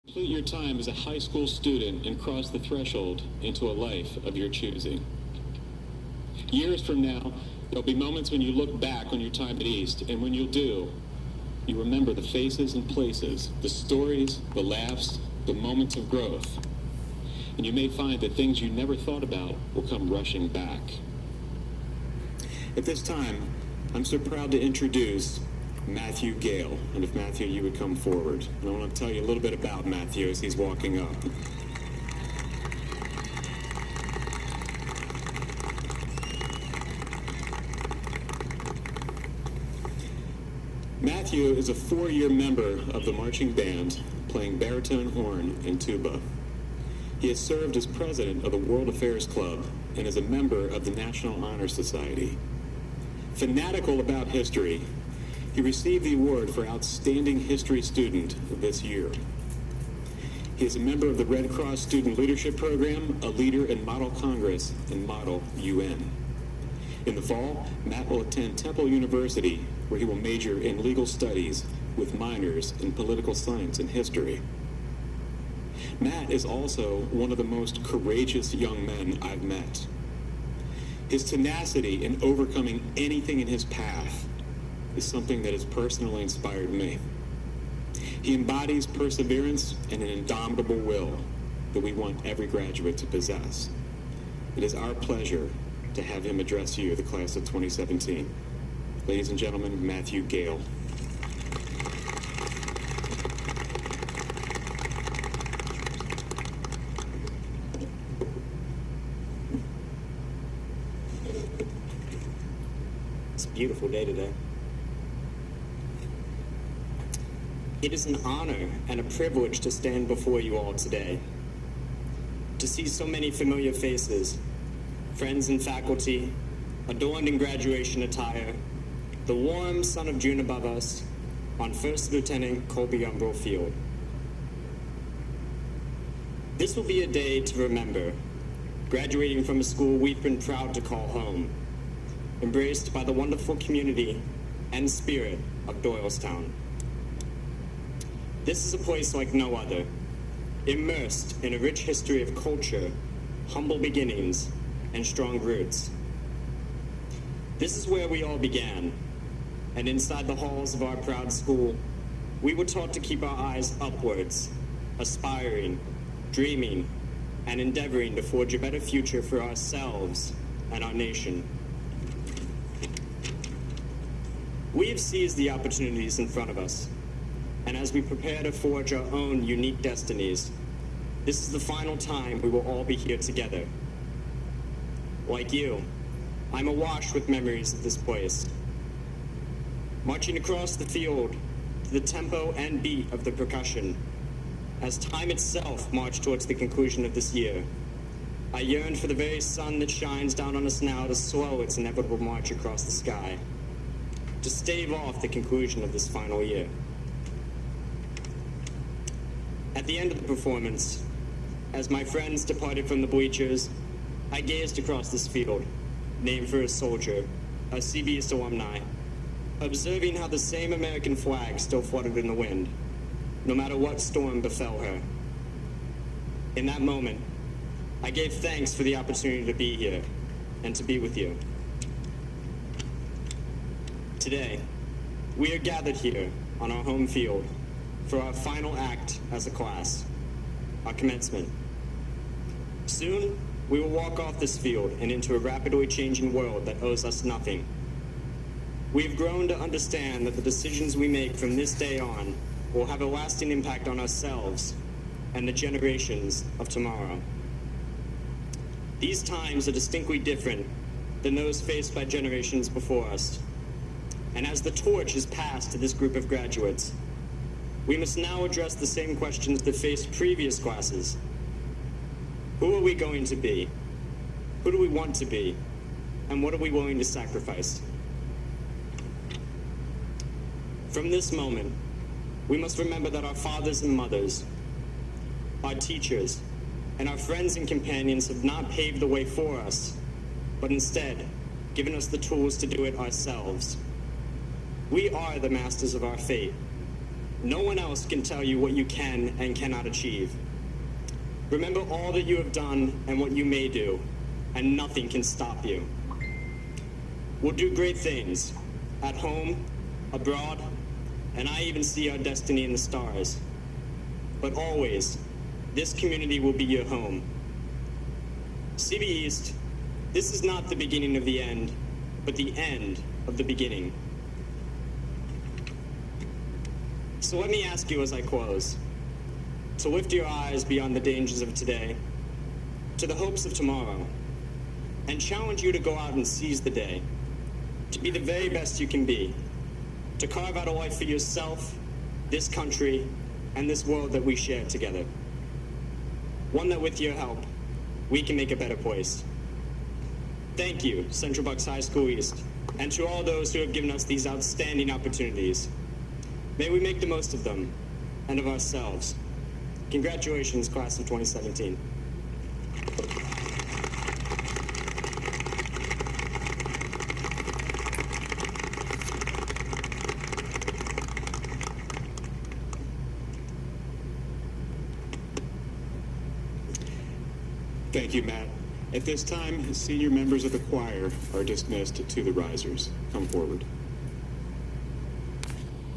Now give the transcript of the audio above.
Complete your time as a high school student and cross the threshold into a life of your choosing. Years from now, there'll be moments when you look back on your time at East, and when you'll do, you remember the faces and places, the stories, the laughs, the moments of growth. And you may find that things you never thought about will come rushing back. At this time, I'm so proud to introduce Matthew Gale. And if Matthew, you would come forward. And I want to tell you a little bit about Matthew as he's walking up. Matthew is a 4-year member of the marching band, playing baritone, horn, and tuba. He has served as president of the World Affairs Club and is a member of the National Honor Society. Fanatical about history, he received the award for Outstanding History Student this year. He is a member of the Red Cross Student Leadership Program, a leader in Model Congress and Model UN. In the fall, Matt will attend Temple University, where he will major in legal studies with minors in political science and history. Matt is also one of the most courageous young men I've met. His tenacity in overcoming anything in his path is something that has personally inspired me. He embodies perseverance and an indomitable will that we want every graduate to possess. It is our pleasure to have him address you, the class of 2017. Ladies and gentlemen, Matthew Gale. It's a beautiful day today. It is an honor and a privilege to stand before you all today. To see so many familiar faces, friends and faculty, adorned in graduation attire, the warm sun of June above us on First Lieutenant Colby Umbro Field. This will be a day to remember, graduating from a school we've been proud to call home, embraced by the wonderful community and spirit of Doylestown. This is a place like no other, immersed in a rich history of culture, humble beginnings, and strong roots. This is where we all began, and inside the halls of our proud school, we were taught to keep our eyes upwards, aspiring, dreaming, and endeavoring to forge a better future for ourselves and our nation. We have seized the opportunities in front of us, and as we prepare to forge our own unique destinies, this is the final time we will all be here together. Like you, I'm awash with memories of this place. Marching across the field to the tempo and beat of the percussion, as time itself marched towards the conclusion of this year, I yearned for the very sun that shines down on us now to slow its inevitable march across the sky, to stave off the conclusion of this final year. At the end of the performance, as my friends departed from the bleachers, I gazed across this field, named for a soldier, a CBS alumni, observing how the same American flag still fluttered in the wind, no matter what storm befell her. In that moment, I gave thanks for the opportunity to be here and to be with you. Today, we are gathered here on our home field for our final act as a class, our commencement. Soon, we will walk off this field and into a rapidly changing world that owes us nothing. We have grown to understand that the decisions we make from this day on will have a lasting impact on ourselves and the generations of tomorrow. These times are distinctly different than those faced by generations before us. And as the torch is passed to this group of graduates, we must now address the same questions that faced previous classes. Who are we going to be? Who do we want to be? And what are we willing to sacrifice? From this moment, we must remember that our fathers and mothers, our teachers, and our friends and companions have not paved the way for us, but instead given us the tools to do it ourselves. We are the masters of our fate, No one else can tell you what you can and cannot achieve. Remember all that you have done and what you may do, and nothing can stop you. We'll do great things, at home, abroad, and I even see our destiny in the stars. But always, this community will be your home. CB East, this is not the beginning of the end, but the end of the beginning. So let me ask you as I close, to lift your eyes beyond the dangers of today, to the hopes of tomorrow, and challenge you to go out and seize the day, to be the very best you can be, to carve out a life for yourself, this country, and this world that we share together. One that with your help, we can make a better place. Thank you, Central Bucks High School East, and to all those who have given us these outstanding opportunities. May we make the most of them, and of ourselves. Congratulations, class of 2017. Thank you, Matt. At this time, senior members of the choir are dismissed to the risers. Come forward.